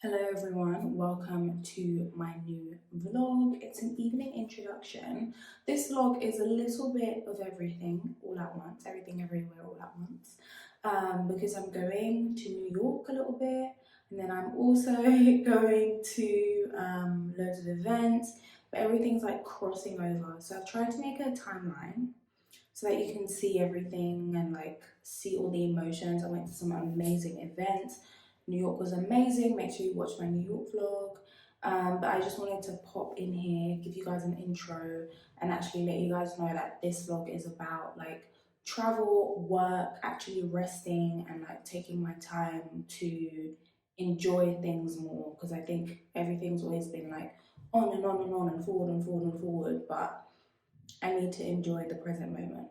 Hello everyone, welcome to my new vlog. It's an evening introduction. This vlog is a little bit of everything all at once, everything everywhere all at once, because I'm going to New York a little bit, and then I'm also going to loads of events, but everything's like crossing over. So I've tried to make a timeline so that you can see everything and like see all the emotions. I went to some amazing events. New York was amazing. Make sure you watch my New York vlog. But I just wanted to pop in here, give you guys an intro, and actually let you guys know that this vlog is about like travel, work, actually resting, and like taking my time to enjoy things more. Because I think everything's always been like on and on and on and forward and forward and forward, but I need to enjoy the present moment,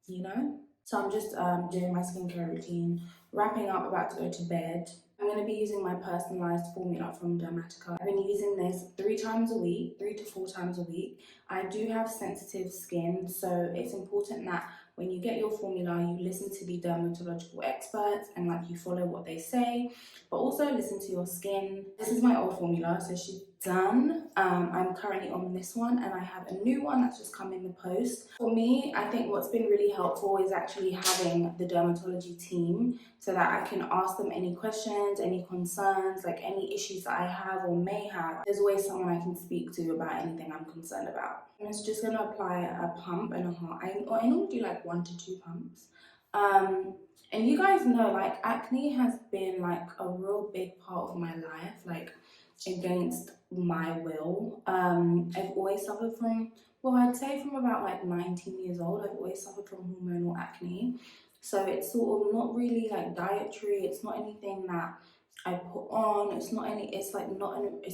you know? So I'm just doing my skincare routine, wrapping up, about to go to bed. I'm going to be using my personalized formula from Dermatica. I've been using this 3 times a week, 3 to 4 times a week. I do have sensitive skin, so it's important that when you get your formula, you listen to the dermatological experts and like you follow what they say, but also listen to your skin. This is my old formula, so she's done. I'm currently on this one, and I have a new one that's just come in the post. For me, I think what's been really helpful is actually having the dermatology team so that I can ask them any questions, any concerns, like any issues that I have or may have. There's always someone I can speak to about anything I'm concerned about. I'm just going to apply a pump and a half. I normally do like 1 to 2 pumps. And you guys know, like, acne has been like a real big part of my life, like against my will. I've always suffered from, well, I'd say from about like 19 years old, I've always suffered from hormonal acne. So it's sort of not really like dietary, it's not anything that I put on, it's like it's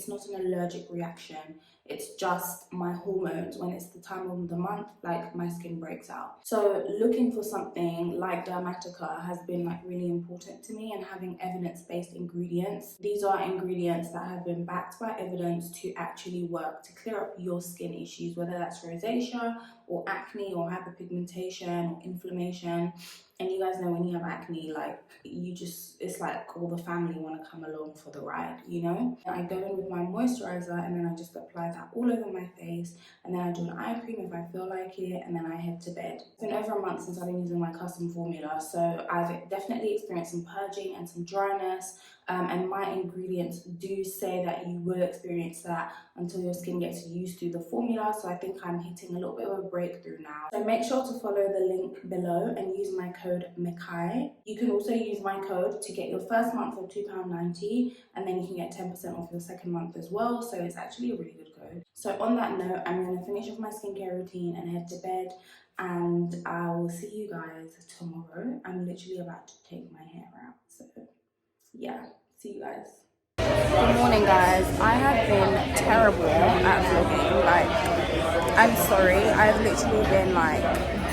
not an allergic reaction. It's just my hormones. When it's the time of the month, like my skin breaks out. So looking for something like Dermatica has been like really important to me, and having evidence-based ingredients. These are ingredients that have been backed by evidence to actually work to clear up your skin issues, whether that's rosacea or acne or hyperpigmentation or inflammation. And you guys know when you have acne, like it's like all the family want to come along for the ride, you know? And I go in with my moisturizer, and then I just apply that all over my face, and then I do an eye cream if I feel like it, and then I head to bed. It's been over a month since I've been using my custom formula, so I've definitely experienced some purging and some dryness. And my ingredients do say that you will experience that until your skin gets used to the formula. So I think I'm hitting a little bit of a breakthrough now. So make sure to follow the link below and use my code Mikai. You can also use my code to get your first month for £2.90, and then you can get 10% off your second month as well. So it's actually a really good code. So on that note, I'm going to finish off my skincare routine and head to bed, and I will see you guys tomorrow. I'm literally about to take my hair out. So yeah, see you guys. Good morning, guys. I have been terrible at vlogging. Like, I'm sorry. I've literally been like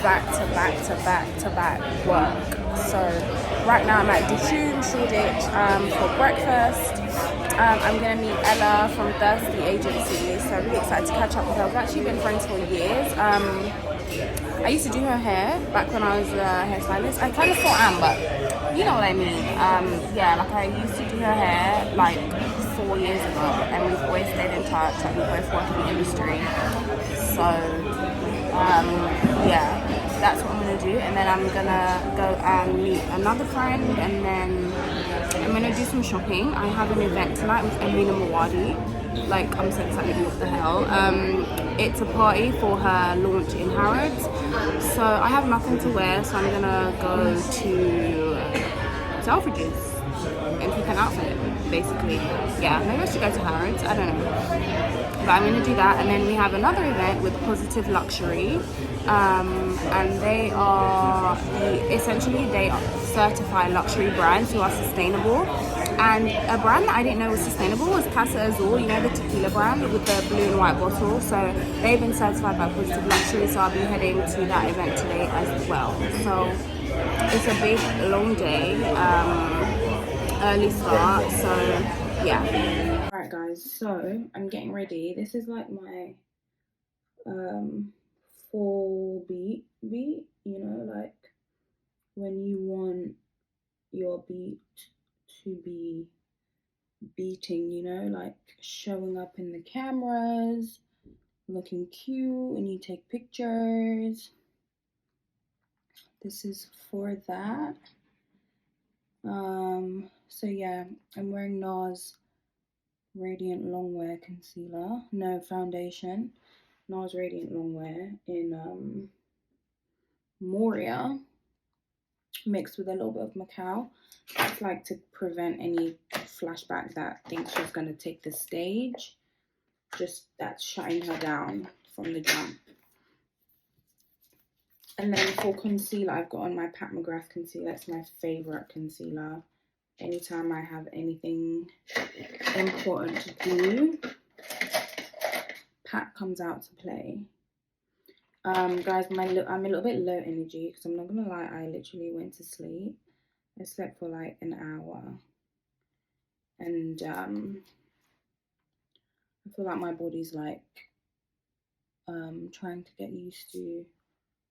back to back to back to back work. So right now I'm at Shoreditch for breakfast. I'm gonna meet Ella from Thirsty Agency, so I'm really excited to catch up with her. We've actually been friends for years. I used to do her hair back when I was a hairstylist. I kind of still am, but you know what I mean. Yeah, like I used to do her hair like 4 years ago, and we've always stayed in touch. Like we both work in the industry, so yeah, that's what I'm gonna do. And then I'm gonna go and meet another friend, and then I'm gonna do some shopping. I have an event tonight with Amina Muaddi. Like, I'm so excited, what the hell. It's a party for her launch in Harrods. So I have nothing to wear, so I'm gonna go to Selfridges and pick an outfit, basically. Yeah, maybe I should go to Harrods, I don't know. But I'm gonna do that, and then we have another event with Positive Luxury. And they are essentially they certify luxury brands who are sustainable. And a brand that I didn't know was sustainable was Casa Azul, you know, the tequila brand with the blue and white bottle. So they've been certified by Positive Luxury, so I'll be heading to that event today as well. So it's a big long day, early start, so yeah. Alright guys, so I'm getting ready. This is like my full beat, you know, like when you want your beat to be beating, you know, like showing up in the cameras, looking cute, and you take pictures. This is for that. So yeah, I'm wearing NARS Radiant Longwear Concealer. No, foundation. NARS Radiant Longwear in Moria, mixed with a little bit of Macao. It's like to prevent any flashback that thinks she's going to take the stage. Just that's shutting her down from the jump. And then for concealer, I've got on my Pat McGrath concealer. It's my favourite concealer. Anytime I have anything important to do, Pat comes out to play. Guys, I'm a little bit low energy because I'm not gonna lie, I literally went to sleep. I slept for like an hour, and I feel like my body's like trying to get used to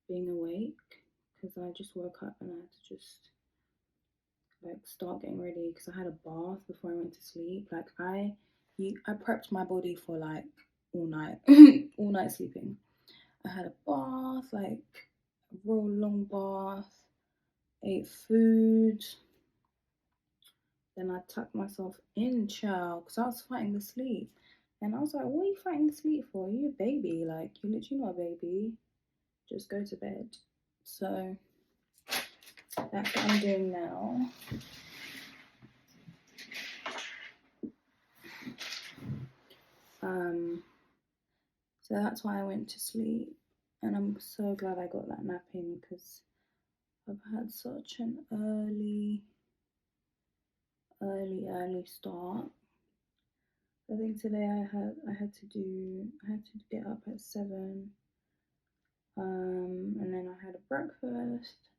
being awake, because I just woke up and I had to just like start getting ready because I had a bath before I went to sleep. Like I prepped my body for like all night all night sleeping. I had a bath, like a real long bath, ate food, then I tucked myself in, child, because I was fighting the sleep. And I was like, what are you fighting the sleep for? You're a baby, like you're literally not a baby, just go to bed. So that's what I'm doing now. So that's why I went to sleep, and I'm so glad I got that nap in because I've had such an early start. I think today I had to get up at 7, and then I had a breakfast,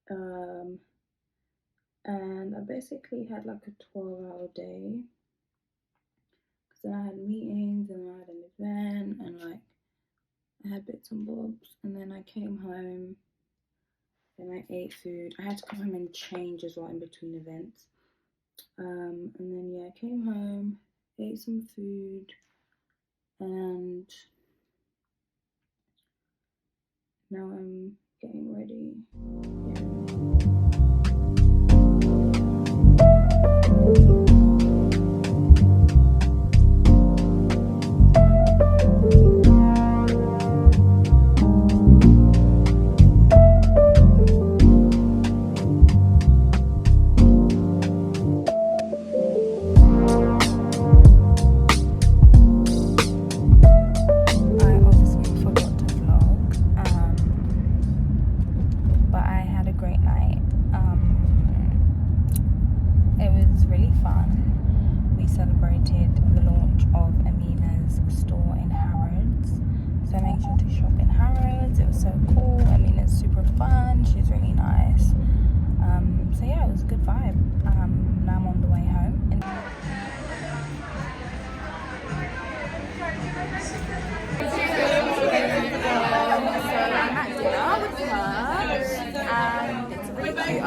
and I basically had like a 12-hour day. Then I had meetings, and I had an event, and like I had bits and bobs, and then I came home, and I ate food. I had to come home and change as well in between events. And then yeah, I came home, ate some food, and now I'm getting ready.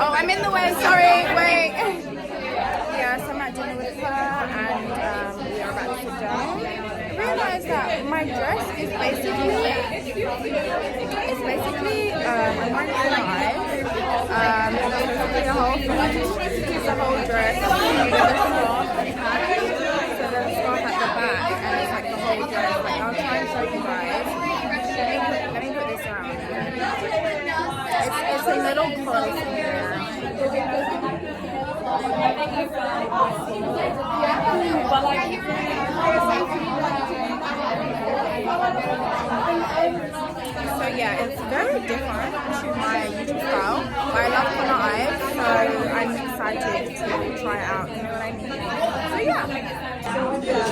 Oh, I'm in the way, sorry, wait. Yes, I'm at dinner with her, and we are about to sit down. I realised that my dress is basically, I'm wearing a live. Basically the whole front is the whole dress, with the scarf and hat. So there's a scarf at the back, and it's like the whole dress. Like, I'll try and show you guys. Let me put this around. It's a little close here. So yeah, it's very different to my usual style, but I love color eyes, so I'm excited to try it out, you know what I mean? So yeah. So good!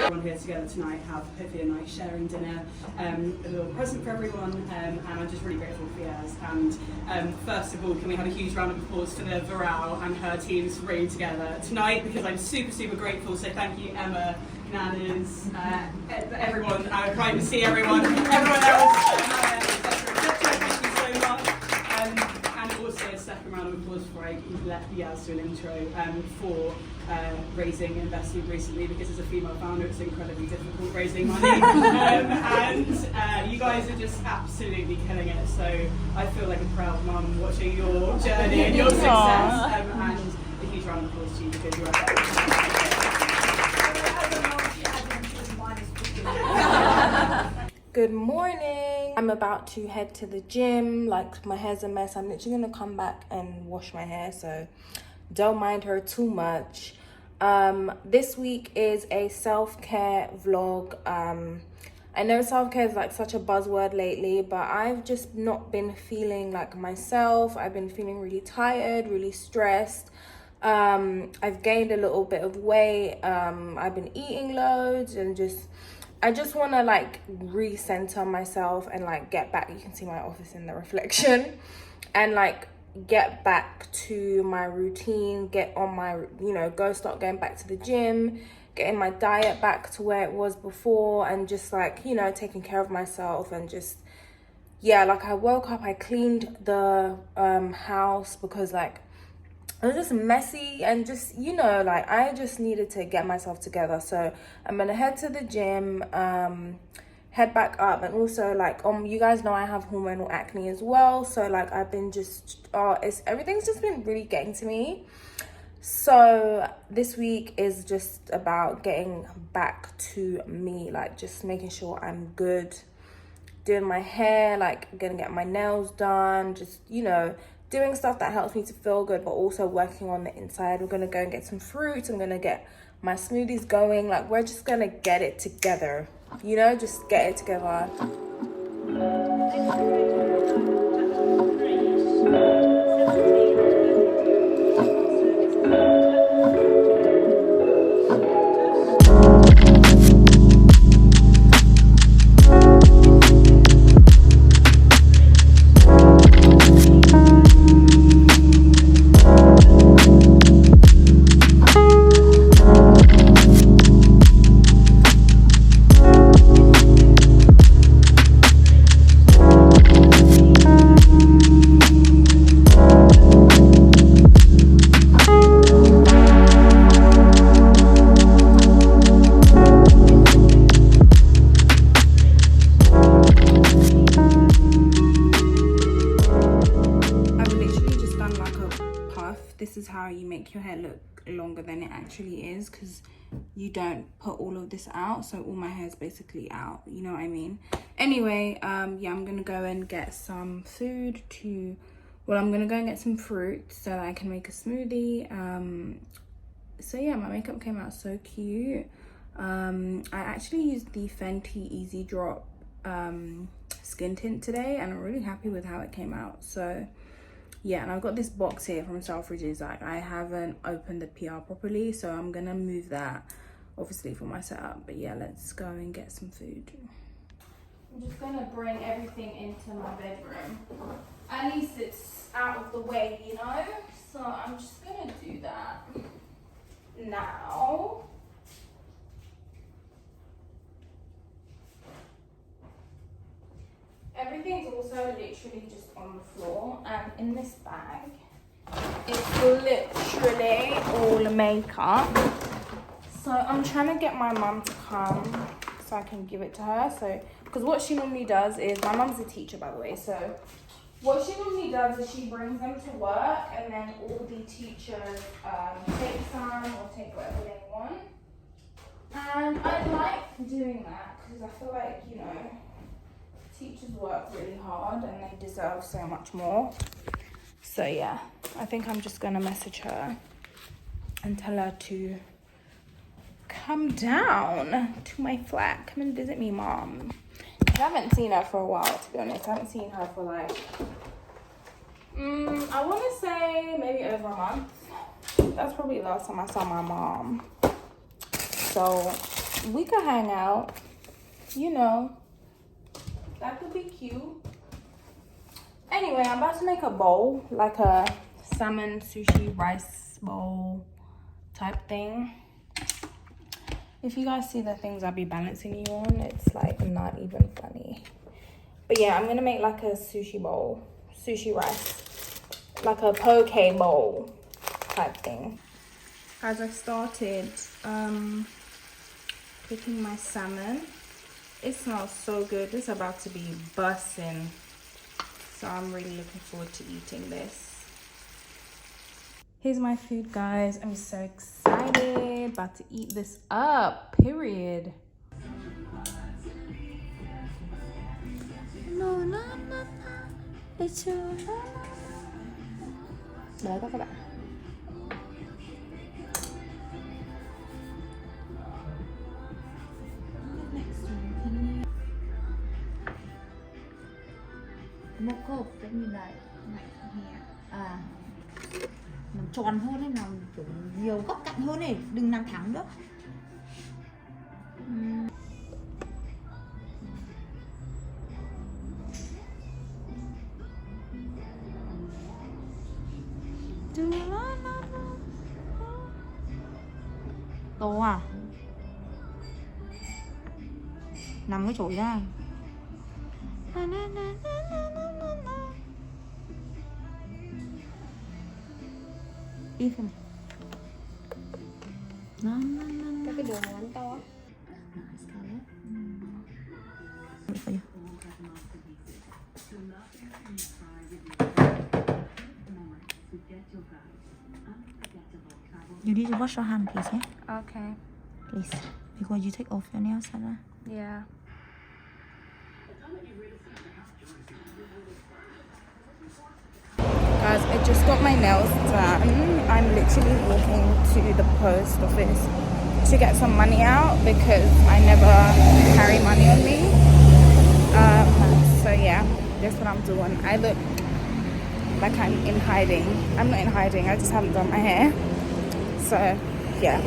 Everyone here together tonight have hopefully a nice sharing dinner, a little present for everyone, and I'm just really grateful for Yaz. And first of all, can we have a huge round of applause for the Viral and her teams for bringing together tonight, because I'm super grateful. So thank you, Emma, nanas, everyone, privacy, everyone else, etc. Thank you so much. And also a second round of applause before I let Yaz do an intro for raising investment recently, because as a female founder it's incredibly difficult raising money. And you guys are just absolutely killing it, so I feel like a proud mum watching your journey and your success. And a huge round of applause to you because you're Good morning. I'm about to head to the gym. Like, my hair's a mess. I'm literally gonna come back and wash my hair, so don't mind her too much. This week is a self-care vlog. I know self-care is like such a buzzword lately, but I've just not been feeling like myself. I've been feeling really tired, really stressed. I've gained a little bit of weight. I've been eating loads and I just want to like recenter myself and like get back. You can see my office in the reflection, and like get back to my routine, get on my, go start going back to the gym, getting my diet back to where it was before, and just like, taking care of myself. And just, yeah, like I woke up, I cleaned the house because like it was just messy, and just, like I just needed to get myself together. So I'm gonna head to the gym, head back up. And also like you guys know I have hormonal acne as well, so like I've been just everything's just been really getting to me. So this week is just about getting back to me, like just making sure I'm good, doing my hair, like gonna get my nails done, just doing stuff that helps me to feel good, but also working on the inside. We're gonna go and get some fruits. I'm gonna get my smoothies going. Like, we're just gonna get it together, just get it together. This is how you make your hair look longer than it actually is, because you don't put all of this out, so all my hair is basically out, you know what I mean? Anyway, yeah, I'm gonna go and get some food I'm gonna go and get some fruit so that I can make a smoothie. So yeah, my makeup came out so cute. I actually used the Fenty Easy Drop skin tint today, and I'm really happy with how it came out. So yeah, and I've got this box here from Selfridges. Like, I haven't opened the PR properly, so I'm gonna move that obviously for my setup. But yeah, let's go and get some food. I'm just gonna bring everything into my bedroom. At least it's out of the way, so I'm just gonna do that now. Everything's also literally just on the floor, and in this bag it's literally all makeup. So I'm trying to get my mum to come so I can give it to her. So because what she normally does is, my mum's a teacher, by the way, so what she normally does is she brings them to work, and then all the teachers take some or take whatever they want. And I like doing that because I feel like, teachers work really hard and they deserve so much more. So yeah, I think I'm just gonna message her and tell her to come down to my flat. Come and visit me, Mom. I haven't seen her for a while, to be honest. I haven't seen her for like, I want to say maybe over a month. That's probably the last time I saw my mom. So we could hang out, that could be cute. Anyway, I'm about to make a bowl, like a salmon sushi rice bowl type thing. If you guys see the things I'll be balancing you on, it's like not even funny. But yeah, I'm gonna make like a sushi bowl, sushi rice, like a poke bowl type thing. Guys, I started cooking my salmon. It smells so good. It's about to be bussin'. So I'm really looking forward to eating this. Here's my food, guys. I'm so excited. About to eat this up, period. No, no, no, no. It's your... Đấy các bạn. Một hộp cái như này nằm tròn hơn ấy, nằm kiểu nhiều góc cạnh hơn ấy, đừng nằm thẳng nữa. To à? Nằm cái chổi ra. Ít không? Cái đường bánh to. You need to wash your hand, please, yeah? Okay. Please, because you take off your nails, Sarah. Yeah. Guys, I just got my nails done. I'm literally walking to the post office to get some money out because I never carry money on me. So yeah, that's what I'm doing. I look like I'm in hiding. I'm not in hiding, I just haven't done my hair. So yeah.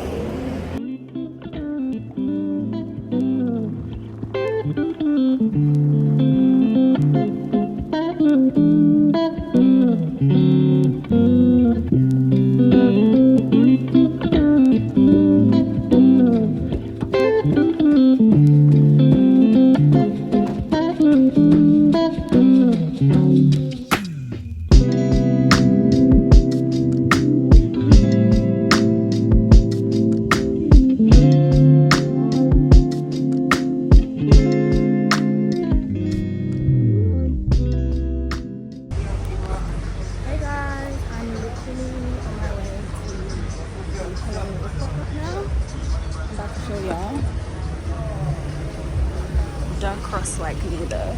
Don't cross like me though.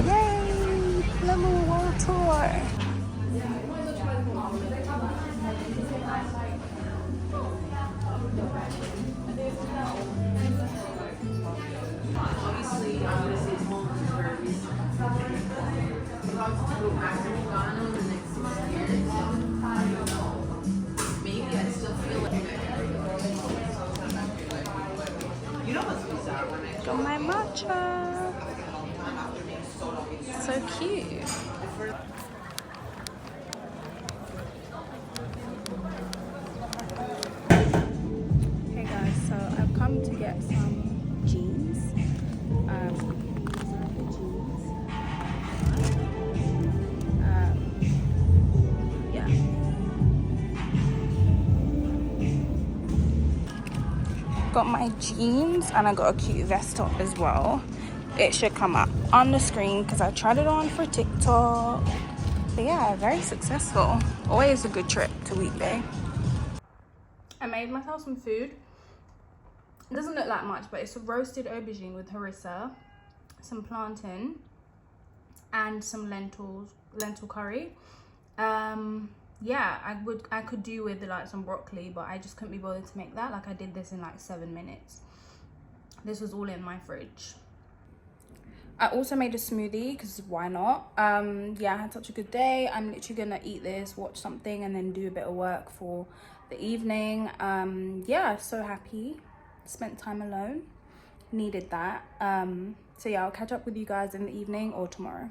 Yay! Lemon World Tour. Got my matcha. So cute. Hey guys, so I've come to get some jeans. Yeah. Got my jeans and I got a cute vest top as well. It should come up on the screen because I tried it on for TikTok. But yeah, very successful. Always a good trip to Weekday. I made myself some food. It doesn't look like much, but it's a roasted aubergine with harissa, some plantain, and some lentil curry. Yeah, I could do with like some broccoli, but I just couldn't be bothered to make that. Like I did this in like 7 minutes. This was all in my fridge. I also made a smoothie because why not? Yeah, I had such a good day. I'm literally gonna eat this, watch something, and then do a bit of work for the evening. Yeah, so happy. Spent time alone. Needed that. So yeah, I'll catch up with you guys in the evening or tomorrow.